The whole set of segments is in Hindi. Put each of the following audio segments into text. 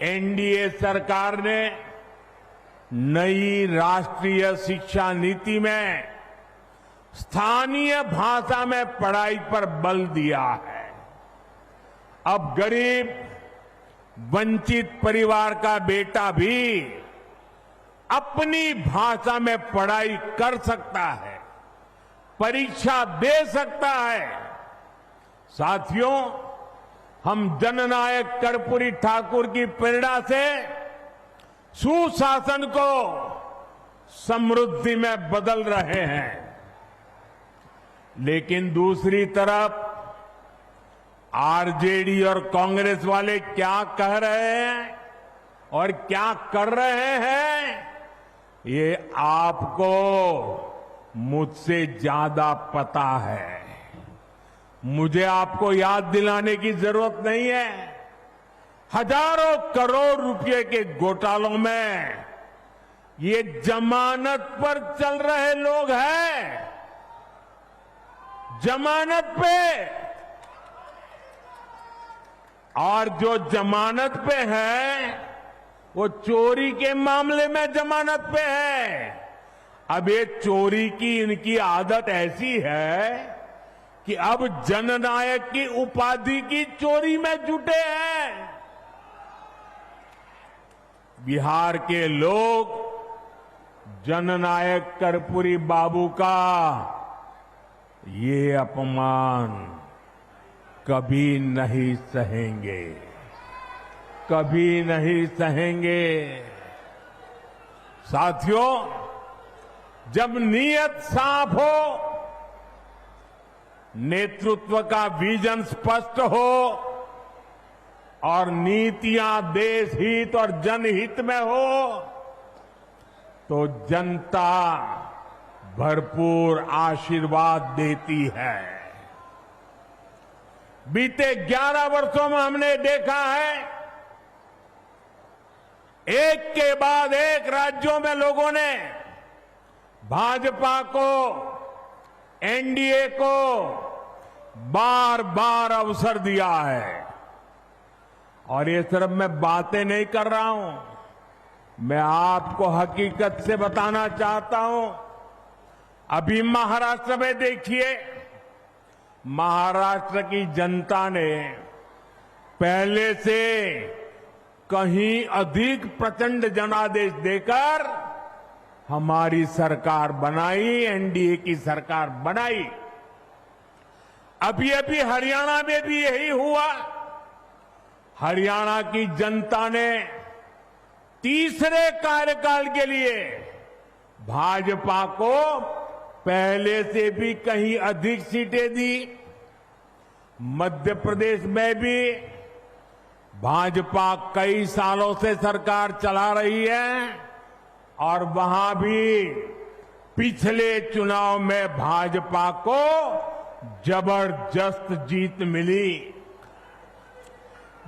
एनडीए सरकार ने नई राष्ट्रीय शिक्षा नीति में स्थानीय भाषा में पढ़ाई पर बल दिया है। अब गरीब वंचित परिवार का बेटा भी अपनी भाषा में पढ़ाई कर सकता है, परीक्षा दे सकता है। साथियों, हम जननायक कर्पूरी ठाकुर की प्रेरणा से सुशासन को समृद्धि में बदल रहे हैं, लेकिन दूसरी तरफ आरजेडी और कांग्रेस वाले क्या कह रहे हैं और क्या कर रहे हैं, ये आपको मुझसे ज्यादा पता है। मुझे आपको याद दिलाने की जरूरत नहीं है। हजारों करोड़ रुपए के घोटालों में ये जमानत पर चल रहे लोग हैं, जमानत पे। और जो जमानत पे है वो चोरी के मामले में जमानत पे है। अब ये चोरी की इनकी आदत ऐसी है कि अब जननायक की उपाधि की चोरी में जुटे हैं। बिहार के लोग जननायक कर्पूरी बाबू का ये अपमान कभी नहीं सहेंगे, कभी नहीं सहेंगे। साथियों, जब नीयत साफ हो, नेतृत्व का विजन स्पष्ट हो और नीतियां देश हित और जनहित में हो, तो जनता भरपूर आशीर्वाद देती है। बीते 11 वर्षों में हमने देखा है, एक के बाद एक राज्यों में लोगों ने भाजपा को, एनडीए को बार बार अवसर दिया है। और ये सिर्फ मैं बातें नहीं कर रहा हूं, मैं आपको हकीकत से बताना चाहता हूं। अभी महाराष्ट्र में देखिए, महाराष्ट्र की जनता ने पहले से कहीं अधिक प्रचंड जनादेश देकर हमारी सरकार बनाई, एनडीए की सरकार बनाई। अभी अभी हरियाणा में भी यही हुआ। हरियाणा की जनता ने तीसरे कार्यकाल के लिए भाजपा को पहले से भी कहीं अधिक सीटें दी। मध्य प्रदेश में भी भाजपा कई सालों से सरकार चला रही है और वहां भी पिछले चुनाव में भाजपा को जबरदस्त जीत मिली।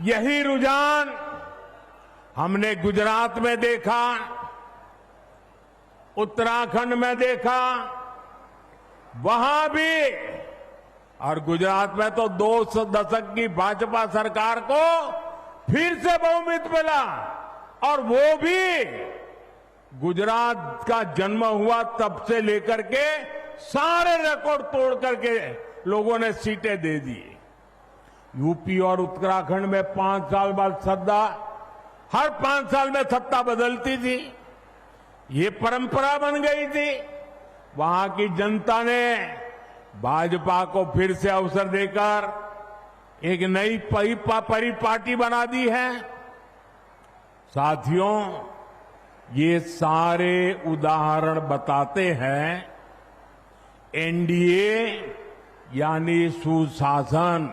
यही रुझान हमने गुजरात में देखा, उत्तराखंड में देखा, वहां भी। और गुजरात में तो 2 दशक की भाजपा सरकार को फिर से बहुमत मिला, और वो भी गुजरात का जन्म हुआ तब से लेकर के सारे रिकॉर्ड तोड़ करके लोगों ने सीटें दे दी। यूपी और उत्तराखंड में 5 साल बाद सत्ता, हर 5 साल में सत्ता बदलती थी, ये परंपरा बन गई थी। वहां की जनता ने भाजपा को फिर से अवसर देकर एक नई परिपाटी बना दी है। साथियों, ये सारे उदाहरण बताते हैं एनडीए यानी सुशासन,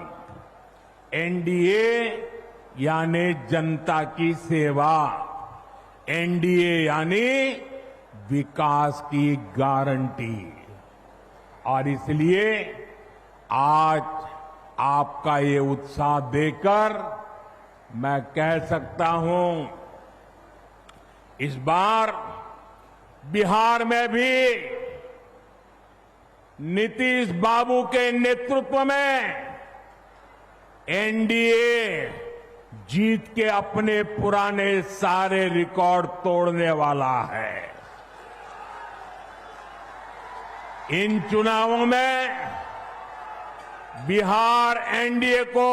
एनडीए यानी जनता की सेवा, एनडीए यानी विकास की गारंटी। और इसलिए आज आपका ये उत्साह देखकर मैं कह सकता हूं, इस बार बिहार में भी नीतीश बाबू के नेतृत्व में एनडीए जीत के अपने पुराने सारे रिकॉर्ड तोड़ने वाला है। इन चुनावों में बिहार एनडीए को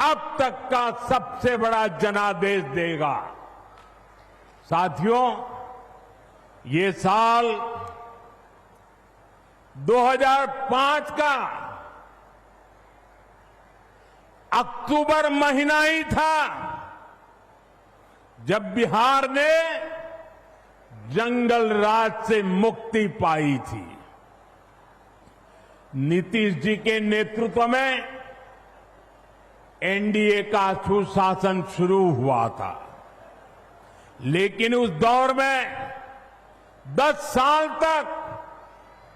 अब तक का सबसे बड़ा जनादेश देगा। साथियों, ये साल 2005 का अक्टूबर महीना ही था जब बिहार ने जंगल राज से मुक्ति पाई थी। नीतीश जी के नेतृत्व में एनडीए का सुशासन शुरू हुआ था, लेकिन उस दौर में 10 साल तक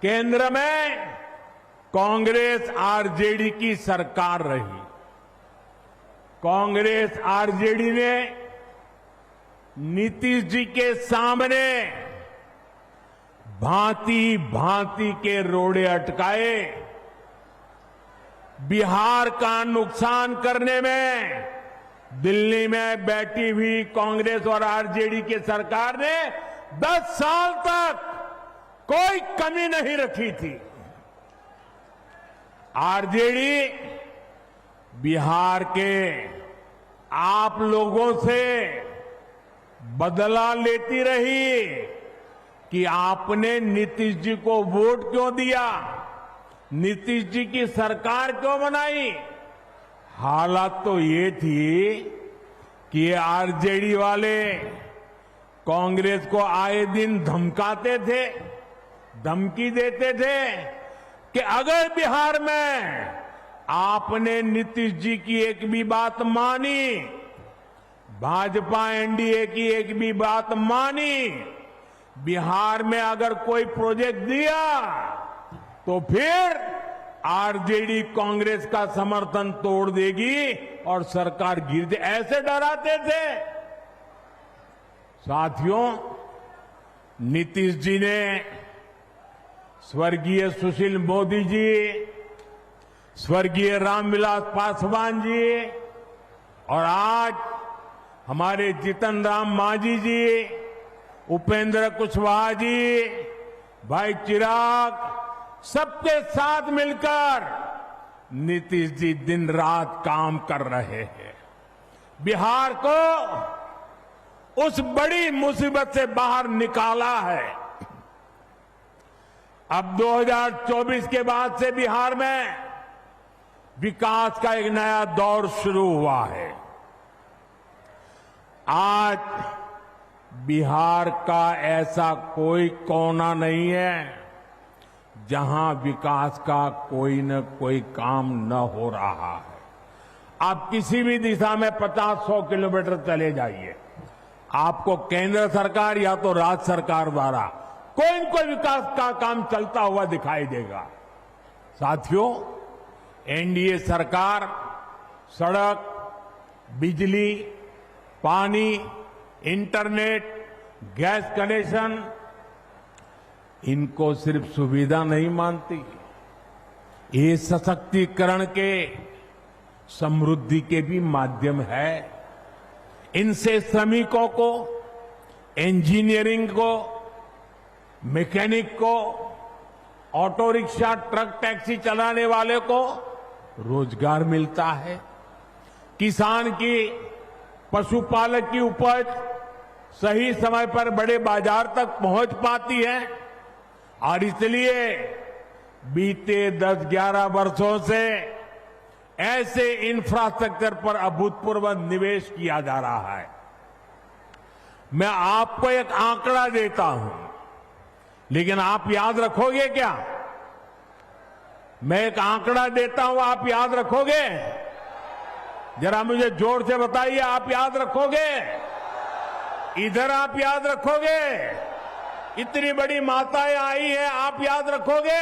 केंद्र में कांग्रेस आरजेडी की सरकार रही। कांग्रेस आरजेडी ने नीतीश जी के सामने भांति भांति के रोड़े अटकाए। बिहार का नुकसान करने में दिल्ली में बैठी हुई कांग्रेस और आरजेडी की सरकार ने 10 साल तक कोई कमी नहीं रखी थी। आरजेडी बिहार के आप लोगों से बदला लेती रही कि आपने नीतीश जी को वोट क्यों दिया, नीतीश जी की सरकार क्यों बनाई। हालात तो ये थी कि ये आरजेडी वाले कांग्रेस को आए दिन धमकाते थे, धमकी देते थे कि अगर बिहार में आपने नीतीश जी की एक भी बात मानी, भाजपा एनडीए की एक भी बात मानी, बिहार में अगर कोई प्रोजेक्ट दिया तो फिर आरजेडी कांग्रेस का समर्थन तोड़ देगी और सरकार गिर जाए, ऐसे डराते थे। साथियों, नीतीश जी ने स्वर्गीय सुशील मोदी जी, स्वर्गीय रामविलास पासवान जी और आज हमारे जीतन राम मांझी जी, उपेंद्र कुशवाहा जी, भाई चिराग, सबके साथ मिलकर नीतीश जी दिन रात काम कर रहे हैं। बिहार को उस बड़ी मुसीबत से बाहर निकाला है। अब 2024 के बाद से बिहार में विकास का एक नया दौर शुरू हुआ है। आज बिहार का ऐसा कोई कोना नहीं है जहां विकास का कोई न कोई काम न हो रहा है। आप किसी भी दिशा में 50-100 किलोमीटर चले जाइए, आपको केंद्र सरकार या तो राज्य सरकार द्वारा कोई न कोई विकास का काम चलता हुआ दिखाई देगा। साथियों, एनडीए सरकार सड़क, बिजली, पानी, इंटरनेट, गैस कनेक्शन, इनको सिर्फ सुविधा नहीं मानती, ये सशक्तिकरण के, समृद्धि के भी माध्यम है। इनसे श्रमिकों को, इंजीनियरिंग को, मैकेनिक को, ऑटो रिक्शा, ट्रक, टैक्सी चलाने वाले को रोजगार मिलता है। किसान की, पशुपालक की उपज सही समय पर बड़े बाजार तक पहुंच पाती है और इसलिए बीते 10-11 वर्षों से ऐसे इंफ्रास्ट्रक्चर पर अभूतपूर्व निवेश किया जा रहा है। मैं आपको एक आंकड़ा देता हूं, लेकिन आप याद रखोगे क्या? मैं एक आंकड़ा देता हूं, आप याद रखोगे? जरा मुझे जोर से बताइए, आप याद रखोगे? इधर आप याद रखोगे? इतनी बड़ी माताएं आई हैं, आप याद रखोगे?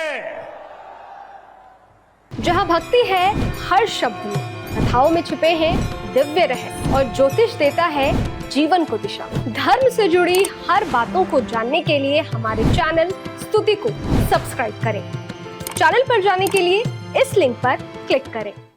जहां भक्ति है हर शब्द में, कथाओं में छुपे हैं दिव्य रहस्य और ज्योतिष देता है जीवन को दिशा। धर्म से जुड़ी हर बातों को जानने के लिए हमारे चैनल स्तुति को सब्सक्राइब करें। चैनल पर जाने के लिए इस लिंक पर क्लिक करें।